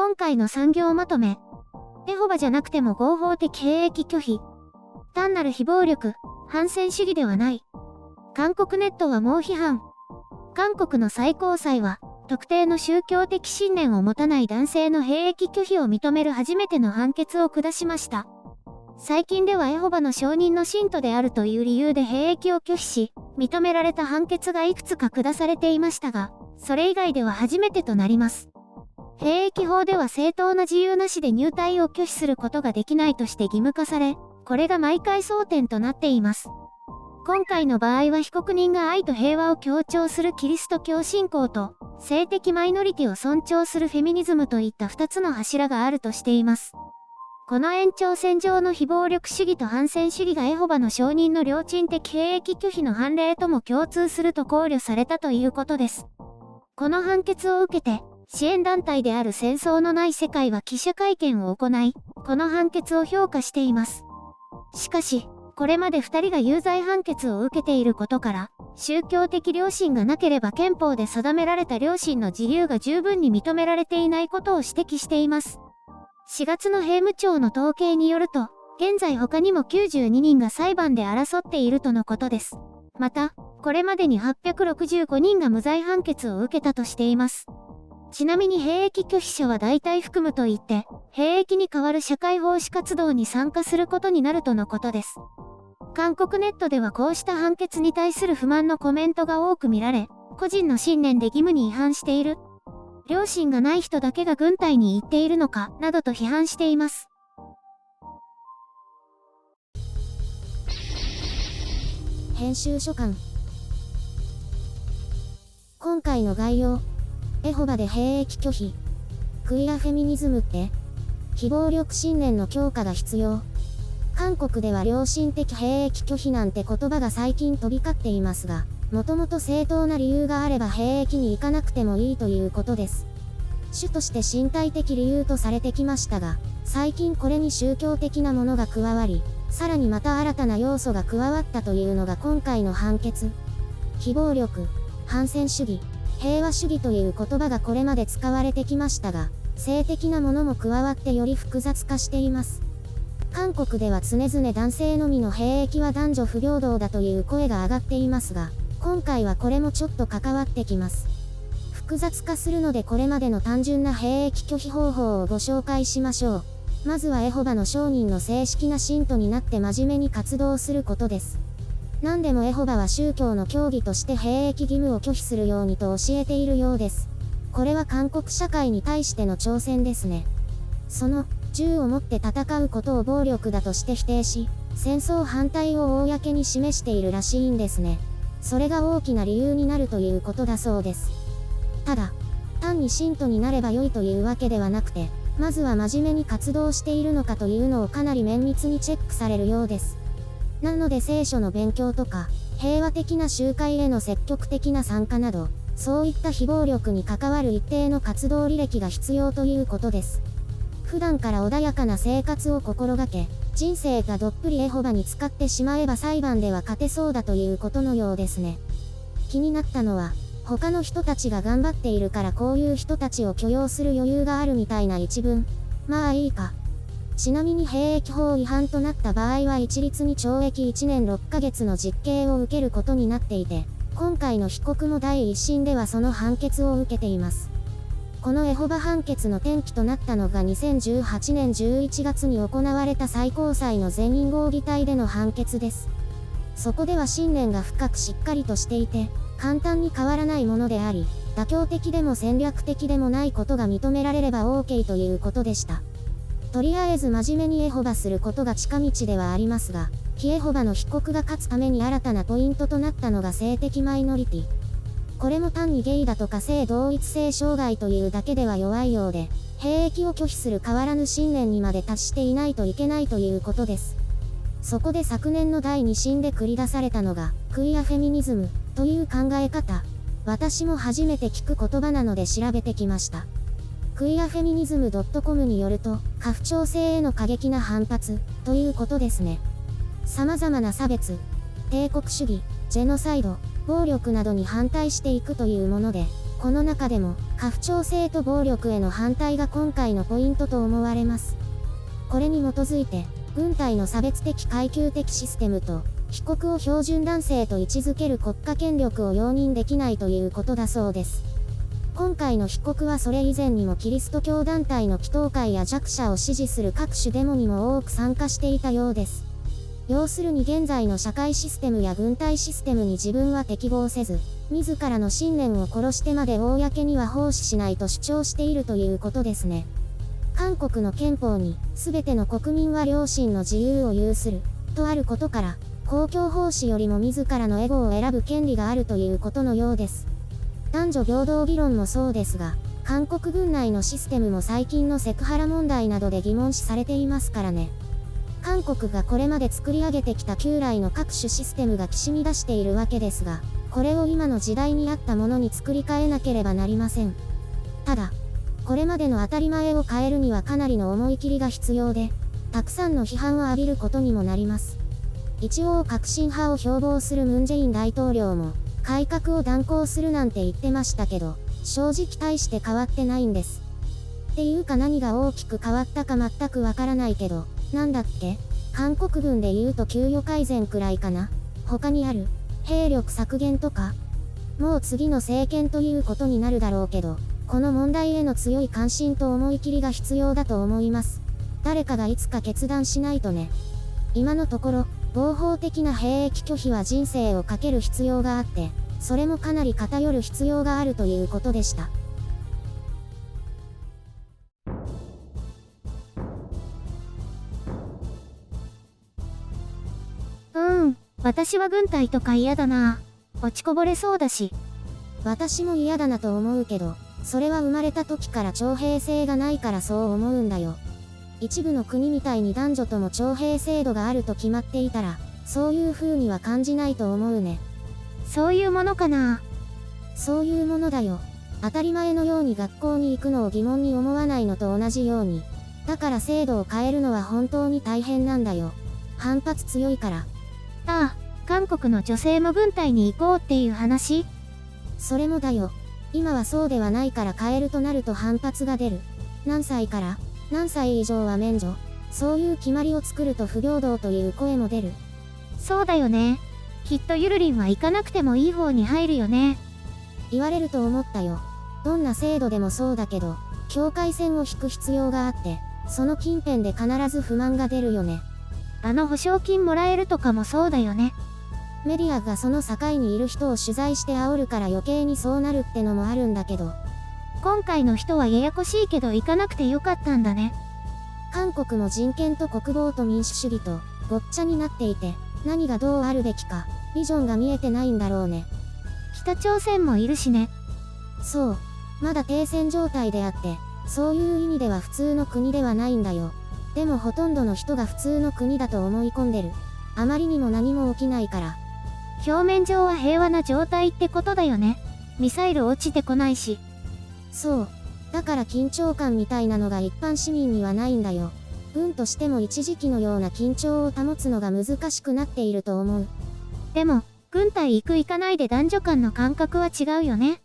今回の産業まとめ。エホバじゃなくても合法的兵役拒否。単なる非暴力、反戦主義ではない。韓国ネットは猛批判。韓国の最高裁は、特定の宗教的信念を持たない男性の兵役拒否を認める初めての判決を下しました。最近ではエホバの証人の信徒であるという理由で兵役を拒否し、認められた判決がいくつか下されていましたが、それ以外では初めてとなります。兵役法では正当な自由なしで入隊を拒否することができないとして義務化され、これが毎回争点となっています。今回の場合は被告人が愛と平和を強調するキリスト教信仰と、性的マイノリティを尊重するフェミニズムといった2つの柱があるとしています。この延長線上の非暴力主義と反戦主義がエホバの証人の良心的兵役拒否の判例とも共通すると考慮されたということです。この判決を受けて、支援団体である戦争のない世界は記者会見を行い、この判決を評価しています。しかし、これまで2人が有罪判決を受けていることから、宗教的良心がなければ憲法で定められた良心の自由が十分に認められていないことを指摘しています。4月の兵務庁の統計によると、現在他にも92人が裁判で争っているとのことです。また、これまでに865人が無罪判決を受けたとしています。ちなみに兵役拒否者は大体含むと言って、兵役に代わる社会奉仕活動に参加することになるとのことです。韓国ネットではこうした判決に対する不満のコメントが多く見られ、個人の信念で義務に違反している。良心がない人だけが軍隊に行っているのか、などと批判しています。編集書簡。今回の概要。エホバで兵役拒否。クイアフェミニズムって、非暴力信念の強化が必要。韓国では良心的兵役拒否なんて言葉が最近飛び交っていますが、もともと正当な理由があれば兵役に行かなくてもいいということです。主として身体的理由とされてきましたが、最近これに宗教的なものが加わり、さらにまた新たな要素が加わったというのが今回の判決。非暴力、反戦主義、平和主義という言葉がこれまで使われてきましたが、性的なものも加わってより複雑化しています。韓国では常々男性のみの兵役は男女不平等だという声が上がっていますが、今回はこれもちょっと関わってきます。複雑化するのでこれまでの単純な兵役拒否方法をご紹介しましょう。まずはエホバの証人の正式な信徒になって真面目に活動することです。何でもエホバは宗教の教義として兵役義務を拒否するようにと教えているようです。これは韓国社会に対しての挑戦ですね。その、銃を持って戦うことを暴力だとして否定し、戦争反対を公に示しているらしいんですね。それが大きな理由になるということだそうです。ただ、単に信徒になれば良いというわけではなくて、まずは真面目に活動しているのかというのをかなり綿密にチェックされるようです。なので聖書の勉強とか、平和的な集会への積極的な参加など、そういった非暴力に関わる一定の活動履歴が必要ということです。普段から穏やかな生活を心がけ、人生がどっぷりエホバに使ってしまえば裁判では勝てそうだということのようですね。気になったのは、他の人たちが頑張っているからこういう人たちを許容する余裕があるみたいな一文。まあいいか。ちなみに兵役法違反となった場合は一律に懲役1年6ヶ月の実刑を受けることになっていて、今回の被告も第一審ではその判決を受けています。このエホバ判決の転機となったのが2018年11月に行われた最高裁の全員合議体での判決です。そこでは信念が深くしっかりとしていて、簡単に変わらないものであり、妥協的でも戦略的でもないことが認められれば OK ということでした。とりあえず真面目にエホバすることが近道ではありますが、非エホバの被告が勝つために新たなポイントとなったのが性的マイノリティ。これも単にゲイだとか性同一性障害というだけでは弱いようで、兵役を拒否する変わらぬ信念にまで達していないといけないということです。そこで昨年の第2審で繰り出されたのが、クイアフェミニズムという考え方。私も初めて聞く言葉なので調べてきました。クイアフェミニズム .com によると、家父長制への過激な反発ということですね。様々な差別、帝国主義、ジェノサイド、暴力などに反対していくというもので、この中でも、家父長制と暴力への反対が今回のポイントと思われます。これに基づいて、軍隊の差別的階級的システムと、被告を標準男性と位置づける国家権力を容認できないということだそうです。今回の被告はそれ以前にもキリスト教団体の祈祷会や弱者を支持する各種デモにも多く参加していたようです。要するに現在の社会システムや軍隊システムに自分は適合せず、自らの信念を殺してまで公には奉仕しないと主張しているということですね。韓国の憲法に、すべての国民は良心の自由を有する、とあることから、公共奉仕よりも自らのエゴを選ぶ権利があるということのようです。男女平等議論もそうですが、韓国軍内のシステムも最近のセクハラ問題などで疑問視されていますからね。韓国がこれまで作り上げてきた旧来の各種システムがきしみ出しているわけですが、これを今の時代に合ったものに作り変えなければなりません。ただ、これまでの当たり前を変えるにはかなりの思い切りが必要で、たくさんの批判を浴びることにもなります。一応革新派を標榜するムン・ジェイン大統領も、改革を断行するなんて言ってましたけど、正直大して変わってないんです。っていうか何が大きく変わったか全くわからないけど、なんだっけ？韓国軍で言うと給与改善くらいかな？他にある？兵力削減とか？もう次の政権ということになるだろうけど、この問題への強い関心と思い切りが必要だと思います。誰かがいつか決断しないとね。今のところ、合法的な兵役拒否は人生をかける必要があって、それもかなり偏る必要があるということでした。私は軍隊とか嫌だな。落ちこぼれそうだし。私も嫌だなと思うけど、それは生まれた時から徴兵制がないからそう思うんだよ。一部の国みたいに男女とも徴兵制度があると決まっていたら、そういう風には感じないと思うね。そういうものかな。そういうものだよ。当たり前のように学校に行くのを疑問に思わないのと同じように。だから制度を変えるのは本当に大変なんだよ。反発強いから。ああ、韓国の女性も軍隊に行こうっていう話？それもだよ。今はそうではないから変えるとなると反発が出る。何歳から？何歳以上は免除？そういう決まりを作ると不平等という声も出る。そうだよね。きっとゆるりんは行かなくてもいい方に入るよね。言われると思ったよ。どんな制度でもそうだけど、境界線を引く必要があって、その近辺で必ず不満が出るよね。保証金もらえるとかもそうだよね。メディアがその境にいる人を取材して煽るから余計にそうなるってのもあるんだけど。今回の人はややこしいけど行かなくてよかったんだね。韓国も人権と国防と民主主義とごっちゃになっていて、何がどうあるべきか、ビジョンが見えてないんだろうね。北朝鮮もいるしね。そう。まだ停戦状態であって、そういう意味では普通の国ではないんだよ。でもほとんどの人が普通の国だと思い込んでる。あまりにも何も起きないから。表面上は平和な状態ってことだよね。ミサイル落ちてこないし。そう。だから緊張感みたいなのが一般市民にはないんだよ。軍としても一時期のような緊張を保つのが難しくなっていると思う。でも、軍隊行く行かないで男女間の感覚は違うよね。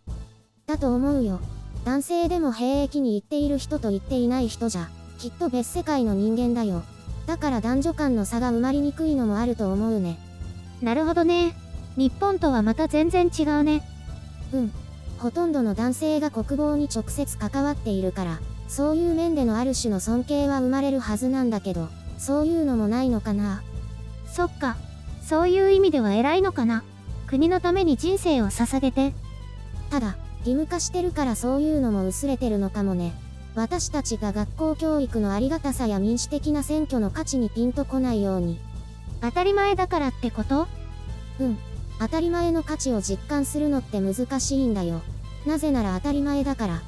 だと思うよ。男性でも兵役に行っている人と行っていない人じゃ、きっと別世界の人間だよ。だから男女間の差が埋まりにくいのもあると思うね。なるほどね。日本とはまた全然違うね。ほとんどの男性が国防に直接関わっているから、そういう面でのある種の尊敬は生まれるはずなんだけど、そういうのもないのかな。そっか。そういう意味では偉いのかな。国のために人生を捧げて。ただ、義務化してるからそういうのも薄れてるのかもね。私たちが学校教育のありがたさや民主的な選挙の価値にピンとこないように。当たり前だからってこと？当たり前の価値を実感するのって難しいんだよ。なぜなら当たり前だから。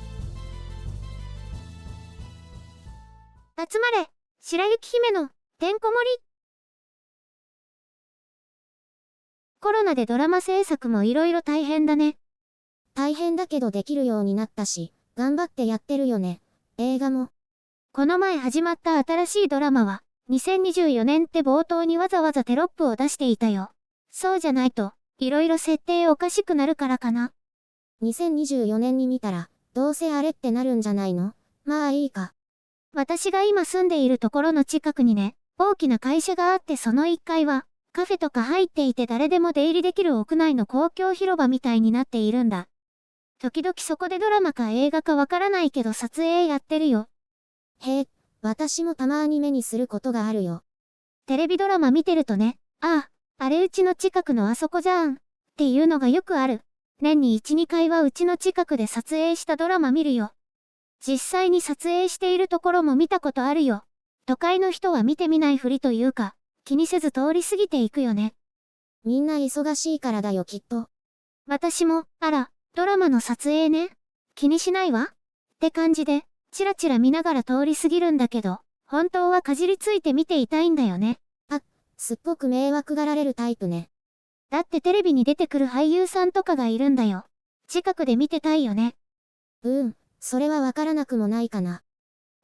集まれ、白雪姫のてんこ盛り。コロナでドラマ制作もいろいろ大変だね。大変だけどできるようになったし、頑張ってやってるよね。映画も。この前始まった新しいドラマは、2024年って冒頭にわざわざテロップを出していたよ。そうじゃないと、いろいろ設定おかしくなるからかな。2024年に見たら、どうせあれってなるんじゃないの？まあいいか。私が今住んでいるところの近くにね、大きな会社があってその1階は、カフェとか入っていて誰でも出入りできる屋内の公共広場みたいになっているんだ。時々そこでドラマか映画かわからないけど撮影やってるよ。へえ、私もたまに目にすることがあるよ。テレビドラマ見てるとね、ああ、あれうちの近くのあそこじゃん。っていうのがよくある。年に1、2回はうちの近くで撮影したドラマ見るよ。実際に撮影しているところも見たことあるよ。都会の人は見てみないふりというか、気にせず通り過ぎていくよね。みんな忙しいからだよきっと。私も、あら、ドラマの撮影ね。気にしないわって感じで、チラチラ見ながら通り過ぎるんだけど、本当はかじりついて見ていたいんだよね。すっごく迷惑がられるタイプね。だってテレビに出てくる俳優さんとかがいるんだよ。近くで見てたいよね。それはわからなくもないかな。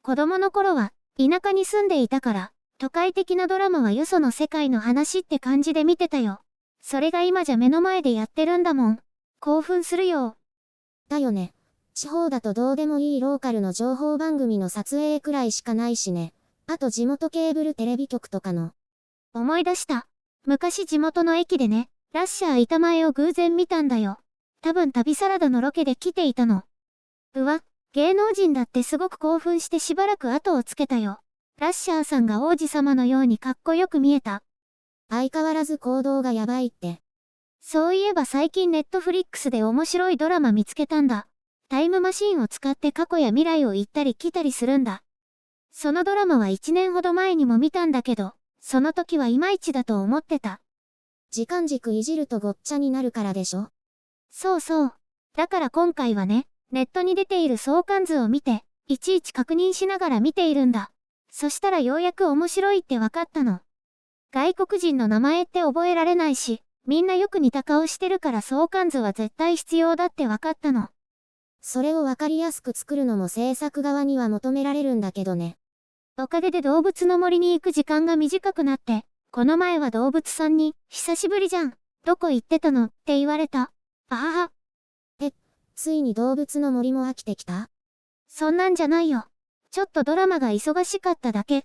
子供の頃は、田舎に住んでいたから、都会的なドラマはよその世界の話って感じで見てたよ。それが今じゃ目の前でやってるんだもん。興奮するよ。だよね。地方だとどうでもいいローカルの情報番組の撮影くらいしかないしね。あと地元ケーブルテレビ局とかの。思い出した。昔地元の駅でね、ラッシャー板前を偶然見たんだよ。多分旅サラダのロケで来ていたの。うわ、芸能人だってすごく興奮してしばらく後をつけたよ。ラッシャーさんが王子様のようにかっこよく見えた。相変わらず行動がやばいって。そういえば最近ネットフリックスで面白いドラマ見つけたんだ。タイムマシンを使って過去や未来を行ったり来たりするんだ。そのドラマは1年ほど前にも見たんだけど、その時はいまいちだと思ってた。時間軸いじるとごっちゃになるからでしょ？そうそう。だから今回はね、ネットに出ている相関図を見て、いちいち確認しながら見ているんだ。そしたらようやく面白いってわかったの。外国人の名前って覚えられないし、みんなよく似た顔してるから相関図は絶対必要だってわかったの。それをわかりやすく作るのも制作側には求められるんだけどね。おかげで動物の森に行く時間が短くなって、この前は動物さんに、久しぶりじゃん。どこ行ってたのって言われた。あはは。ついに動物の森も飽きてきた？そんなんじゃないよ。ちょっとドラマが忙しかっただけ。